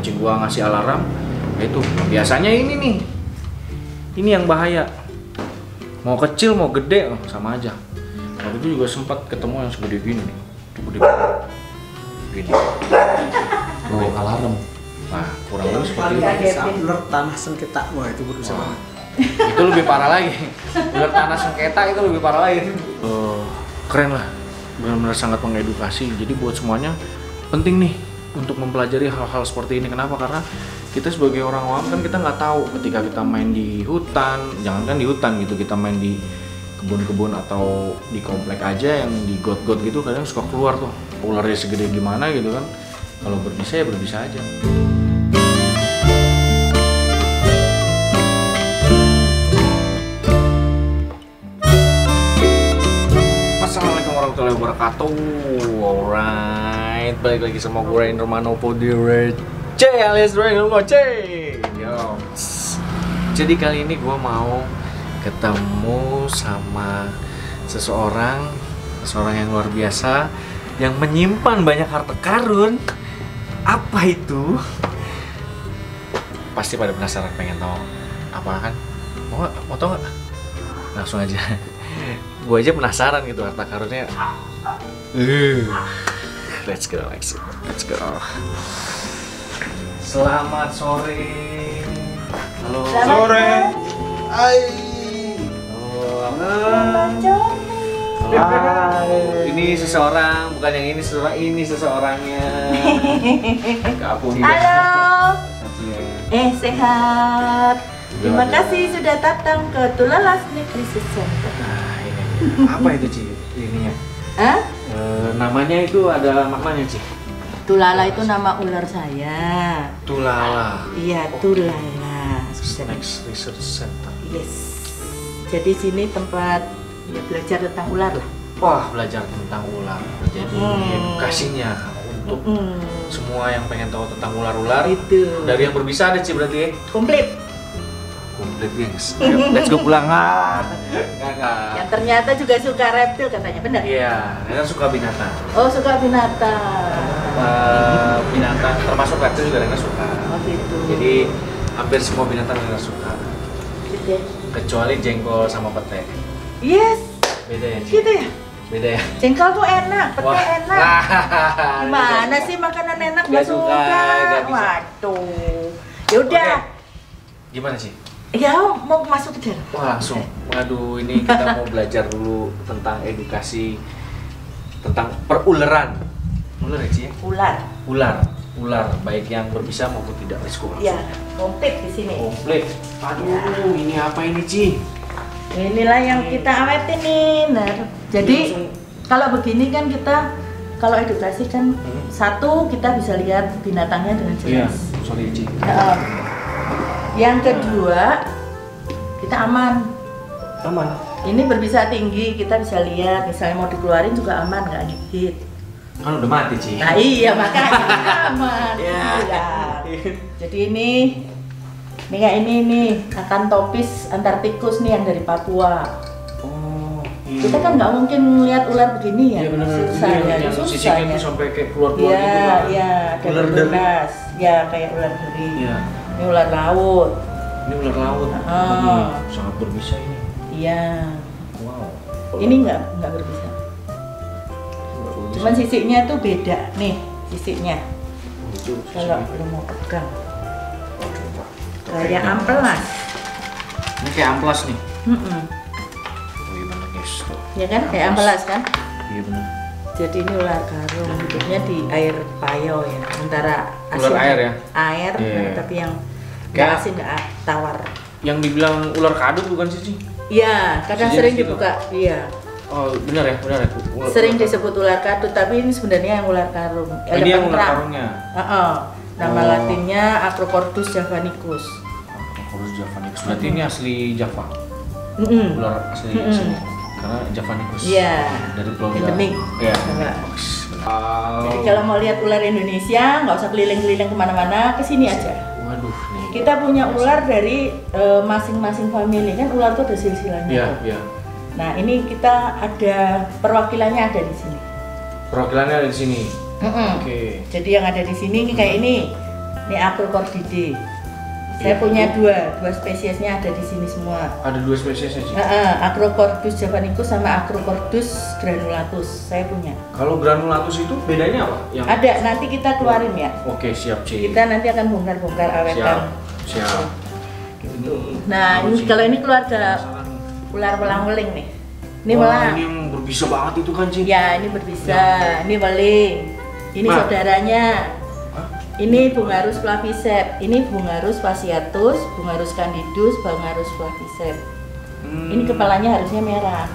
mancing gua ngasih alarm. Itu biasanya ini nih. Ini yang bahaya. Mau kecil mau gede sama aja. Waktu itu juga sempat ketemu yang segede gini nih. Gede gini. Oh, alarm. Nah, kurang lebih seperti itu. Ular tanah sengketa, wah itu berusaha banget. Itu lebih parah lagi. Ular tanah sengketa itu lebih parah lagi. Keren lah, benar-benar sangat mengedukasi. Jadi buat semuanya penting nih untuk mempelajari hal-hal seperti ini. Kenapa? Karena kita sebagai orang awam kan kita nggak tahu ketika kita main di hutan, jangankan di hutan gitu, kita main di kebun-kebun atau di komplek aja yang di got-got gitu kadang suka keluar tuh ularnya segede gimana gitu kan. Kalau berbisa ya berbisa aja. Assalamualaikum warahmatullahi wabarakatuh. Alright, balik lagi sama gue Indro Manopo di C alias Indro Ngoceh. Yo. Jadi kali ini gue mau ketemu sama seseorang yang luar biasa yang menyimpan banyak harta karun. Apa itu? Pasti pada penasaran pengen tahu apa kan? Mau tahu nggak? Langsung aja. Gue aja penasaran gitu harta karunnya. Let's go. Selamat sore. Halo. Sore. Hai. Ini seseorang, bukan yang ini seseorangnya. Aku Halo. Sehat. Terima kasih sudah datang ke Tulala Crisis Center. Nah, ini. Apa itu, Ci? Ininya? Hah? Namanya itu ada maknanya, Ci? Tulala itu nama ular saya. Tulala. Iya, Tulala. Next Research Center. Yes. Jadi sini tempat ya belajar tentang ular lah. Wah, belajar tentang ular. Jadi edukasinya untuk semua yang pengen tahu tentang ular-ular. Itu. Dari yang berbisa ada, Ci, berarti ya? Komplit. Komplit, gengs. Ayo, let's go pulang. Yang ternyata juga suka reptil katanya, benar? Iya, Rena suka binatang. Oh, suka binatang. Binatang termasuk reptil juga Rena suka. Oh, gitu. Jadi hampir semua binatang Rena suka. Gitu. Kecuali jengkol sama pete. Yes. Beda ya, Ci? Gitu ya? Beda ya? Jengkol tuh enak, pete Wah. enak. Gimana sih makanan enak Nggak gak suka, nggak bisa. Waduh. Yaudah. Oke. Gimana sih? Ya mau masuk ke dalam. Wah, langsung. Waduh, ini kita mau belajar dulu tentang edukasi tentang peruleran. Ular ya, Ci? Ular, baik yang berbisa maupun tidak. Let's go. Ya, komplit di sini. Komplit. Aduh, ini apa ini, Ci? Inilah yang kita awetin nih. Nah, jadi kalau begini kan kita kalau edukasi kan satu kita bisa lihat binatangnya dengan Iya, jelas. sorry, Ci. Yang kedua kita aman. Aman. Ini berbisa tinggi, kita bisa lihat misalnya mau dikeluarin juga aman, nggak gigit. Kan udah mati, Ci. Nah iya makanya aman. Ya. Iya. Jadi ini kayak ini nih Acanthopsis antarcticus nih yang dari Papua. Oh, iya. Kita kan nggak mungkin melihat ular begini ya. Iya benar. Susah ya, Yang susah sisiknya ya. tuh sampai kayak keluar-keluar gitu Iya, kan. iya, ada Ular dari. belunas. Ya kayak ular deri. Iya. Ini ular laut. Ini ular laut. Sangat berbisa ini. Iya. Wow. Ini nggak berbisa. Cuman sisiknya tuh beda nih, sisiknya. Kalau lu mau pegang. Kayak amplas. Ini kayak amplas nih. Mm-mm. Oh iya benar, guys. Tuh. Ya kan, kayak amplas kan? Iya benar. Jadi ini ular karung, hidupnya di air payau ya, antara Ular air ya? Air, Iya. tapi yang nggak Kayak- asin nggak tawar. Yang dibilang ular kadut bukan sih, Ci? Iya, kadang Sejenis sering gitu. dibuka. Iya, Oh benar ya. sering disebut ular kadut, tapi ini sebenarnya yang ular karung. Oh, ini yang ular Elephant karungnya. Nama Oh. latinnya Acrocordus javanicus. Harus Javanicus. Berarti ini asli Java. Mm-mm. Ular asli Mm-mm. sini. Karena Javanicus. Iya. Dari Pulau Endemik. Iya. Enggak. Wow. Jadi kalau mau lihat ular Indonesia, nggak usah keliling-keliling kemana-mana, ke sini aja. Waduh nih. Kita punya ular dari masing-masing famili, kan ular itu ada silsilahnya. Iya, tuh. iya. Nah ini kita ada perwakilannya ada di sini. Perwakilannya ada di sini. Mm-mm. Oke. Jadi yang ada di sini ini kayak ini Ini Acrocordidae. Saya punya dua spesiesnya ada di sini semua. Ada 2 spesies aja. Acrocordus javanicus sama Acrocordus granulatus saya punya. Kalau granulatus itu bedanya apa? Ada, nanti kita keluarin ya. Oke, siap Ci. Kita nanti akan bongkar-bongkar awetan. Siap. Nah, ini kalau ini keluarga ular welang-weling nih. Ini welang. Ini yang berbisa banget itu kan Ci? Ya, ini berbisa. Ini weling. Ini Nah. saudaranya. Ini Bungarus flaviceps, ini Bungarus fasciatus, Bungarus candidus, Bungarus flaviceps. Ini kepalanya harusnya merah.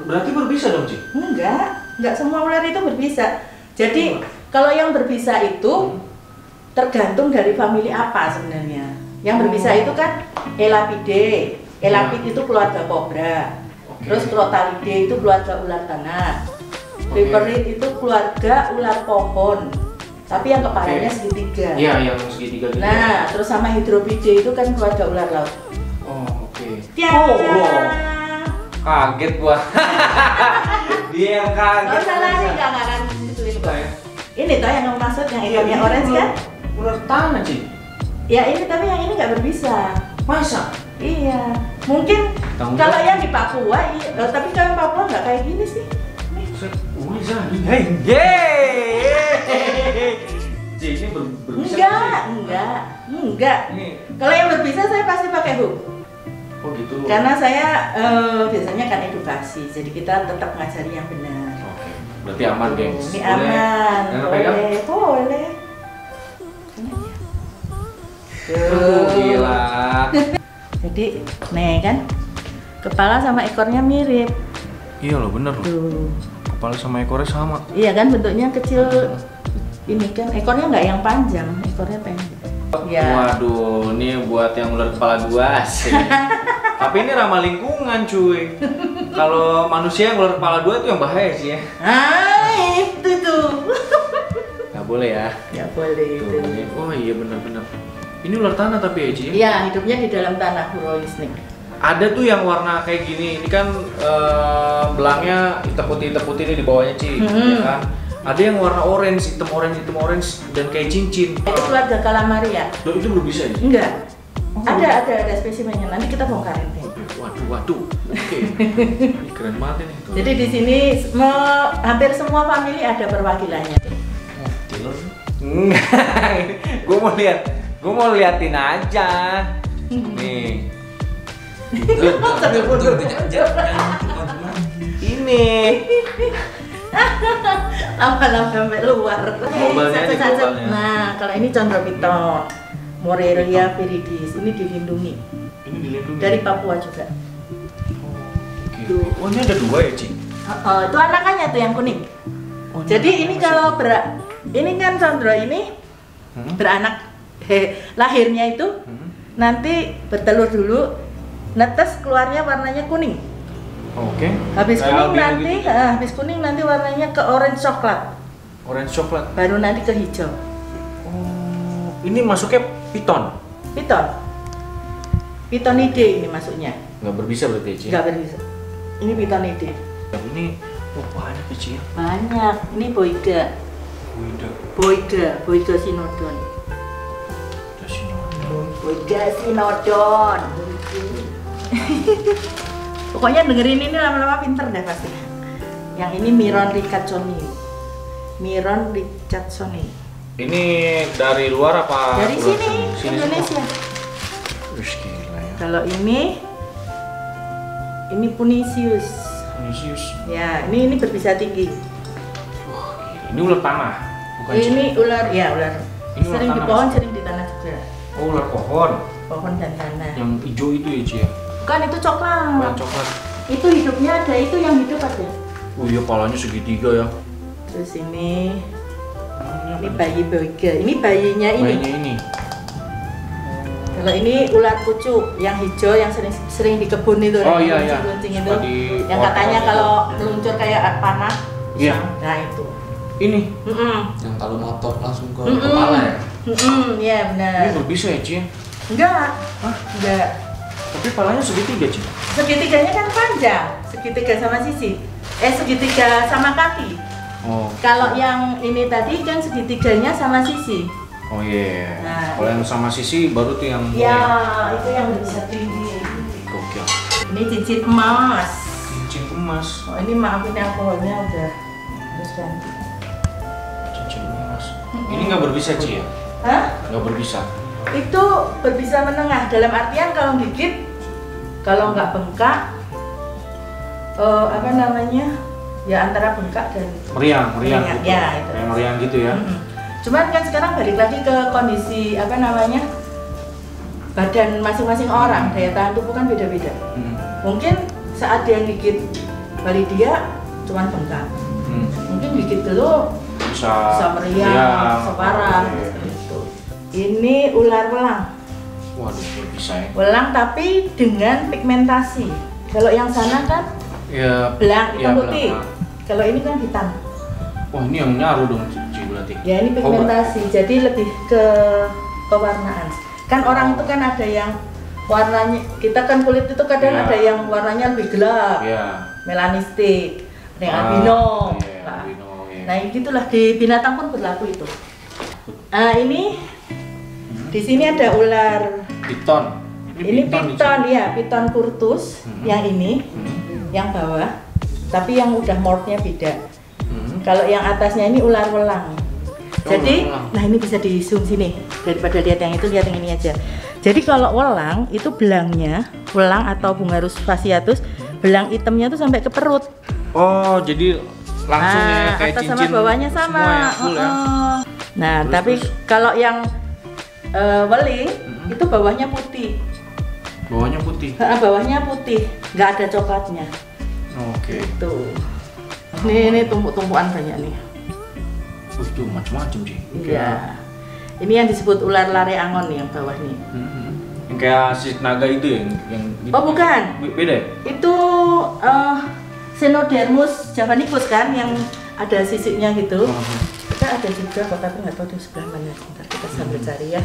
Berarti berbisa dong Ci? Enggak semua ular itu berbisa. Jadi kalau yang berbisa itu tergantung dari famili apa sebenarnya. Yang berbisa itu kan Elapidae. Elapid itu keluarga kobra. Terus Crotalidae itu keluarga ular tanah. Viperid itu keluarga ular pohon. Tapi yang kepalanya segitiga. Iya, yang segitiga gitu. Nah, terus sama Hydropidae itu kan keluarga ular laut. Oh, oke. Tiada. Kaget gua. Dia yang kaget. Nggak usah lari, nggak akan disituin kok. Ini toh yang kamu maksud, yang ekornya orange kan? Ular tanah Ci? Ya ini, tapi yang ini nggak berbisa. Masa? Iya, mungkin Tahu kalau nggak? yang di Papua, iya. Tapi kalau yang Papua nggak kayak gini sih. Ci, ini berbisa. Enggak. Ini. Kalau yang berbisa saya pasti pakai hook. Oh gitu. Karena saya biasanya kan edukasi, jadi kita tetap ngajari yang benar. Oke. Berarti aman, gengs. Ini aman, Jangan pegang. boleh. Gila. Jadi, nih kan, kepala sama ekornya mirip. Iya loh, bener loh. Tuh. Kepala sama ekornya sama. Iya kan, bentuknya kecil. Ini kan ekornya nggak yang panjang, ekornya pendek. Ya. Waduh, ini buat yang ular kepala 2 sih. Tapi ini ramah lingkungan, cuy. Kalau manusia yang ular kepala 2 itu yang bahaya sih ya. Itu tuh. Nggak boleh ya. Ya boleh Tuh, itu. ini. Oh iya benar-benar. Ini ular tanah tapi ya, Ci? Iya, hidupnya di dalam tanah Huroling snake. Ada tuh yang warna kayak gini. Ini kan belangnya hitam putih ini di bawahnya, Ci. Ya kan? Ada yang warna orange, hitam orange dan kayak cincin. Itu keluarga Calamaria. Loh, itu belum bisa ya? Enggak. Ada spesimennya. Nanti kita bongkarin deh. Waduh. Oke. Ih, keren banget ini. Tuh. Jadi di sini hampir semua famili ada perwakilannya. Killer. Gue mau liatin aja. Nih. Ini. Lama-lama sampai luar. Globalnya aja, globalnya. Nah, kalau ini Chondropiton, Morelia viridis, ini dilindungi Ini dilindungi. dari Papua juga. Oke. Oh, ini ada 2 ya, Ci? Itu anakannya tuh yang kuning. Jadi ini kalau ini kan Chondro ini beranak, lahirnya itu nanti bertelur dulu, netes keluarnya warnanya kuning. Oke. Habis Kayak kuning albino nanti, gitu. habis kuning nanti warnanya ke orange coklat, Orange coklat. baru nanti ke hijau. Oh, ini masuknya piton. Pitonidae ini masuknya, Nggak berbisa berarti ya, Ci? nggak berbisa. Ini Pitonidae. Yang ini banyak ya, Ci? Banyak. Ini Boiga Sinodon. Boiga Sinodon. Pokoknya dengerin ini lama-lama pinter deh pasti. Yang ini Miron Richardsoni. Ini dari luar apa? Dari sini, Indonesia. Wih, gila ya. Kalau ini Punisius. Vinicius. Ya, ini berbisa tinggi. Wah, gila. Ini ular tanah, bukan Ci? Ini ular. Ini ular Sering di tanah, pohon, Mas. sering di tanah juga. Oh, ular pohon. Pohon dan tanah. Yang hijau itu ya, Ci ya? Bukan, itu coklat. Yang coklat. Itu hidupnya ada, itu yang hidup ada. Oh iya, palanya segitiga ya. Terus ini bayi Boiga. Ini bayinya ini. Bayinya ini. Kalau ini ular pucuk yang hijau yang sering di kebun itu. Oh yang iya, iya. runcing itu. Suka di Yang pohon katanya itu. kalau meluncur kayak panah. Iya. Nah itu. Ini. Yang kalau motor langsung ke kepala ya? Iya benar. Ini berbisa ya, Ci ya? Enggak. Hah? Enggak. Tapi palanya segitiga, Ci. Segitiganya kan panjang. Segitiga sama sisi. Segitiga sama kaki. Oh. Kalau yang ini tadi kan segitiganya sama sisi. Oh iya. Nah, kalau yang sama Sisi baru tuh yang ya itu yang bisa tinggi. gokil. Ini cincin emas. Cincin emas. Oh ini maafin alkoholnya udah harus ganti. Cincin emas. Ini nggak berbisa Ci ya? Hah? Nggak berbisa. Itu berbisa menengah dalam artian kalau gigit, kalau nggak bengkak, apa namanya? Ya antara bengkak dan Meriang Meriang, gitu. ya, itu. Kayak meriang gitu ya. Cuman kan sekarang balik lagi ke kondisi apa namanya badan masing-masing orang, daya tahan tubuh kan beda-beda. Mungkin saat dia gigit balik dia cuman bengkak, mungkin gigit dulu bisa meriang, separah seperti itu. Ini ular welang. Waduh, bisa ya. Welang tapi dengan pigmentasi. Kalau yang sana kan Ya, belang hitam ya, putih. belang. Kalau ini kan hitam. Wah, ini yang nyaru dong Ci berarti. Ya ini pigmentasi, jadi lebih ke pewarnaan. Kan orang itu kan ada yang warnanya, kita kan kulit itu kadang Ya. ada yang warnanya lebih gelap, Iya. melanistik, ada yang albino. Iya, Nah, albino, iya. nah gitulah di binatang pun berlaku itu. Ini di sini ada ular. Piton. Ini nih, piton Ci. ya, piton kurtus yang ini, yang bawah. Tapi yang udah morphnya beda. Kalau yang atasnya ini ular welang. Jadi, ular welang. nah ini bisa di zoom sini. Daripada lihat yang itu, lihat yang ini aja. Jadi kalau welang itu belangnya, welang atau Bungarus fasciatus, belang hitamnya tuh sampai ke perut. Oh, jadi langsung ya kayak atas cincin sama bawahnya sama. semua ya, full ya. Nah, Terus, tapi terus. kalau yang weling itu bawahnya putih. Bawahnya putih. Bawahnya putih, nggak ada coklatnya. Oke. Tuh. Ini tumpuk-tumpukan banyak nih. Tuh macam-macam sih. Iya. Ini yang disebut ular lare angon nih yang bawah nih. Yang kayak sisik naga itu ya, yang gitu. Oh bukan. Beda ya? Itu Xenodermus javanicus kan yang ada sisiknya gitu. Kita ada juga kok tapi nggak tahu di sebelah mana. Ntar kita sambil cari ya.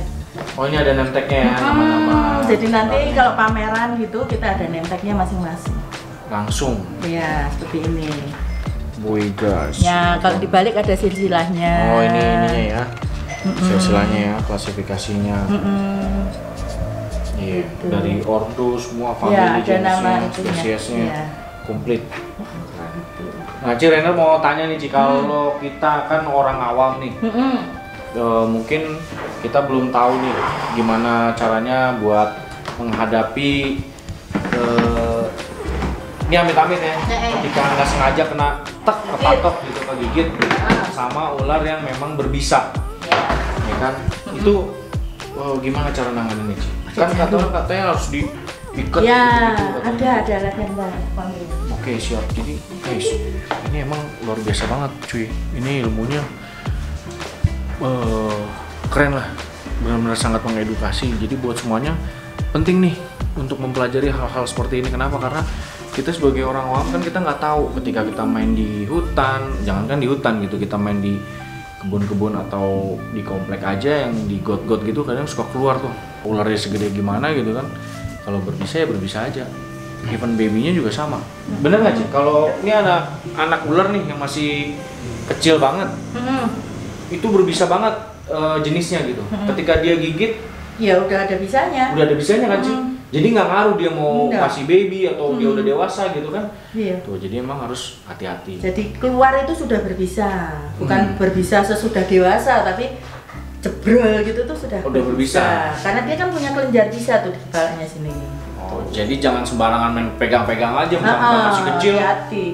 Oh, ini ada name tag-nya ya, nama-nama. Jadi nanti ularnya. kalau pameran gitu kita ada name tag-nya masing-masing. langsung. Iya, seperti ini. Boy guys. Ya, kalau dibalik ada silsilahnya. Oh, ini ininya ya. Silsilahnya ya, klasifikasinya. Iya, Gitu. dari ordo semua Ya, family ada nama jenisnya, itunya. spesiesnya Iya. komplit. Gitu. Nah, Ci, Renner mau tanya nih, Ci, kalau kita kan orang awam nih, mungkin kita belum tahu nih gimana caranya buat menghadapi ini amit-amit ya, ketika nggak sengaja kena kepatok gitu, kegigit sama ular yang memang berbisa, ya kan? Itu gimana cara nanganinnya, Ci? Kan katanya harus diikat Ya, gitu-gitu katanya. ada alatnya Mbak. Panggil. Oke, siap. Jadi guys, ini emang luar biasa banget cuy. Ini ilmunya keren lah, benar-benar sangat mengedukasi. Jadi buat semuanya penting nih untuk mempelajari hal-hal seperti ini. Kenapa? Karena kita sebagai orang awam kan kita nggak tahu ketika kita main di hutan, jangankan di hutan gitu, kita main di kebun-kebun atau di komplek aja yang di got-got gitu, kadang suka keluar tuh ularnya segede gimana gitu kan. Kalau berbisa ya berbisa aja. Even babynya juga sama. Bener nggak sih? Kalau ini ada anak ular nih yang masih kecil banget, itu berbisa banget jenisnya gitu. Ketika dia gigit, Ya udah ada bisanya. udah ada bisanya kan sih. Jadi nggak ngaruh dia mau Enggak. kasih baby atau dia udah dewasa gitu kan. Iya. Tuh, jadi emang harus hati-hati. Jadi keluar itu sudah berbisa, bukan berbisa sesudah dewasa, tapi jebrol gitu tuh sudah Udah berbisa. Karena dia kan punya kelenjar bisa tuh di kepalanya sini. Oh, jadi jangan sembarangan main pegang-pegang aja, bukan masih kecil. Hati-hati.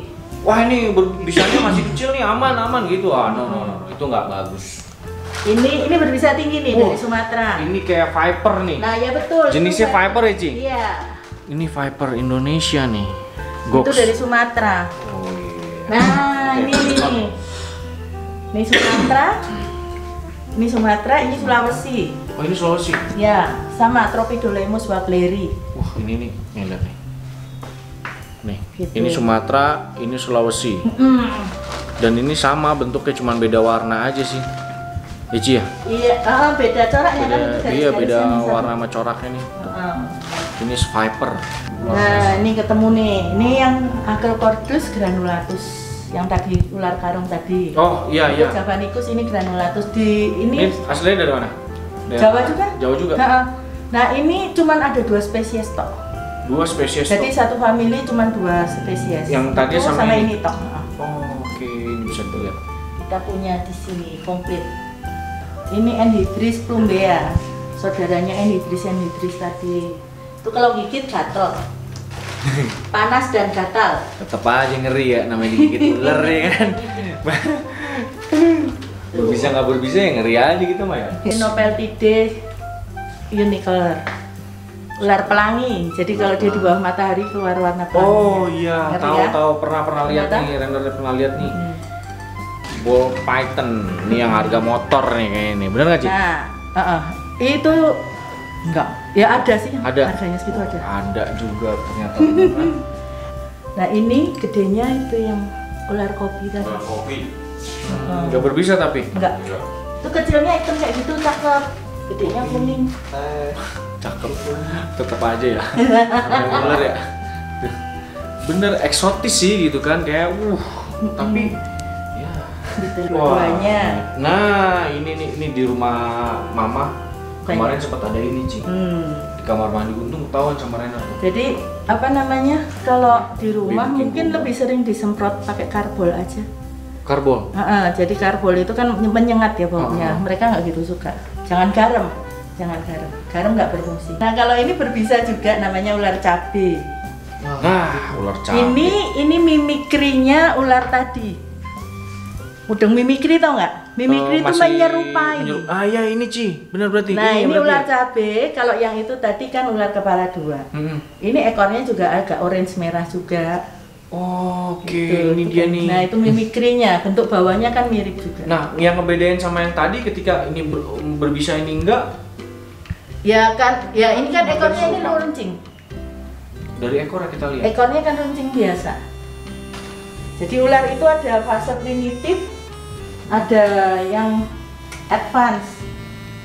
Wah, ini berbisanya masih kecil nih, aman gitu. No, itu nggak bagus. Ini berbisa tinggi nih dari Sumatera. Ini kayak viper nih. Nah ya betul. Jenisnya itu viper ya, Ci? Iya. Ini viper Indonesia nih. Itu dari Sumatera. Oh iya. Nah ini nih. Ini Sumatera. Ini Sumatera, ini Sulawesi. Oh, ini Sulawesi. Ya, sama Tropidolemus wagleri. Wah, ini nih, lihat nih. Nih, Gitu. ini Sumatera, ini Sulawesi. Dan ini sama bentuknya, cuman beda warna aja sih. Ya, Ci ya? Iya, beda coraknya kan. Iya, beda garis-garisnya nih, warna sama coraknya nih. Tuh. Ini viper. Nah, ini ketemu nih. Ini yang Acrocordus granulatus. yang tadi ular karung tadi. Oh iya Itu iya. Javanicus, ini granulatus. Di Ini ini aslinya dari mana? Jawa juga. Jawa juga. Ha-ha. Nah ini cuman ada 2 spesies tok. 2 spesies. Jadi toh. satu family cuman 2 spesies. Yang tadi Itu sama ini? ini tok. Ha. Oh, oke, ini bisa dilihat. Kita punya di sini komplit. Ini Enhydris plumbea, saudaranya Enhydris tadi. Itu kalau gigit gatel, panas dan gatal. Tetep aja ngeri ya, namanya digigit ular ya kan. Berbisa nggak berbisa ya ngeri aja gitu mah ya. Xenopeltidae unicolor, ular pelangi. Jadi kalau dia di bawah matahari keluar warna pelangi. Oh iya, Ngerti tahu ya? tahu pernah lihat Ternyata? nih, render pernah lihat nih. Ball python, ini yang harga motor nih kayaknya nih, bener nggak Ci? Nah, itu enggak. Ya ada sih, Ada. harganya segitu ada. Ada juga ternyata. Beneran. Nah ini gedenya itu yang ular kopi tadi. Ular kopi. Nggak berbisa tapi. Enggak. Itu kecilnya hitam kayak gitu, cakep. Gedenya kuning. Cakep. Tetep aja ya. Namanya ular ya. Bener eksotis sih gitu kan, kayak tapi ya. Gitu Wah. dua-duanya. Nah, ini di rumah Mama kemarin sempat ada ini, Ci. Di kamar mandi untung ketahuan sama Rena tuh. Jadi apa namanya, kalau di rumah Bikin mungkin bunga. lebih sering disemprot pakai karbol aja. Karbol. Jadi karbol itu kan menyengat ya baunya. Mereka nggak gitu suka. Jangan garam, garam nggak berfungsi. Nah kalau ini berbisa juga, namanya ular cabe. Nah, ular cabe. Ini mimikrinya ular tadi. Mudeng mimikri tau nggak? Mimikri itu Masih menyerupai. iya ini Ci, bener berarti. Nah Iya, ini berarti ular ya. cabe. Kalau yang itu tadi kan ular kepala 2. Ini ekornya juga agak orange merah juga. Oke, Gitu. ini dia nih. Nah itu mimikrinya, bentuk bawahnya kan mirip juga. Nah, yang ngebedain sama yang tadi ketika ini berbisa ini enggak, Ya kan, ya ini kan ekornya ini runcing. dari ekor ya kita lihat. Ekornya kan runcing biasa. Jadi ular itu ada fase primitif, ada yang advance.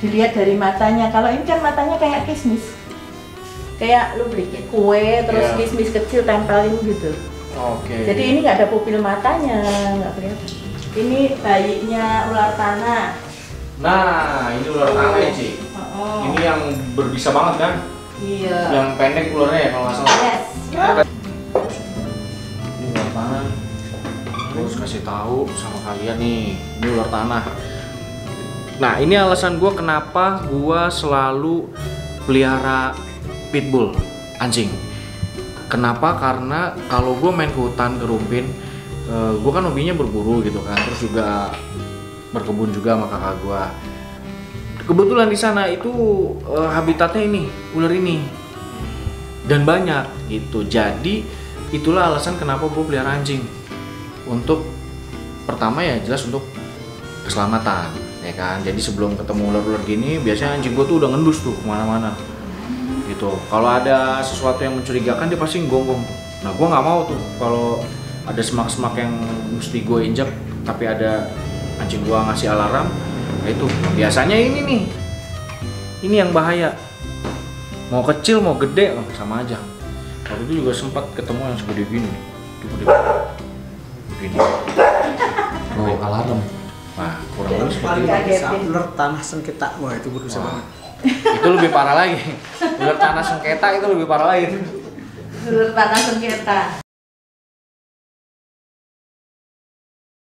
Dilihat dari matanya. Kalau ini kan matanya kayak kismis. Kayak lu beli kue terus Iya. kismis kecil tempelin gitu. Oke. Jadi ini nggak ada pupil matanya, nggak kelihatan. Ini bayinya ular tanah. Nah, ini ular tanah ya, Ci. Oh. Ini yang berbisa banget kan? Iya. Yang pendek ularnya ya kalau nggak salah. Yes. Ini ular tanah. Gue harus kasih tahu sama kalian nih, ini ular tanah. Nah, ini alasan gue kenapa gue selalu pelihara pitbull, anjing. Kenapa? Karena kalau gue main ke hutan, ke rumpin, gue kan hobinya berburu gitu kan, terus juga berkebun juga sama kakak gue. Kebetulan di sana itu habitatnya ini, ular ini, dan banyak gitu. Jadi itulah alasan kenapa gue pelihara anjing. Untuk pertama ya jelas untuk keselamatan, ya kan. Jadi sebelum ketemu ular-ular gini, biasanya anjing gue tuh udah ngendus tuh kemana-mana. Gitu. Kalau ada sesuatu yang mencurigakan dia pasti gonggong tuh. Nah gue nggak mau tuh kalau ada semak-semak yang mesti gue injak tapi ada anjing gue ngasih alarm. Nah itu biasanya ini yang bahaya. Mau kecil mau gede sama aja. Waktu itu juga sempat ketemu yang segede gini. Itu gede begini. Oh, alarm. Nah kurang lebih seperti Paling itu. bisa ular tanah sengketa, wah itu berusaha banget. Itu lebih parah lagi. Ular tanah sengketa itu lebih parah lagi. Ular tanah sengketa.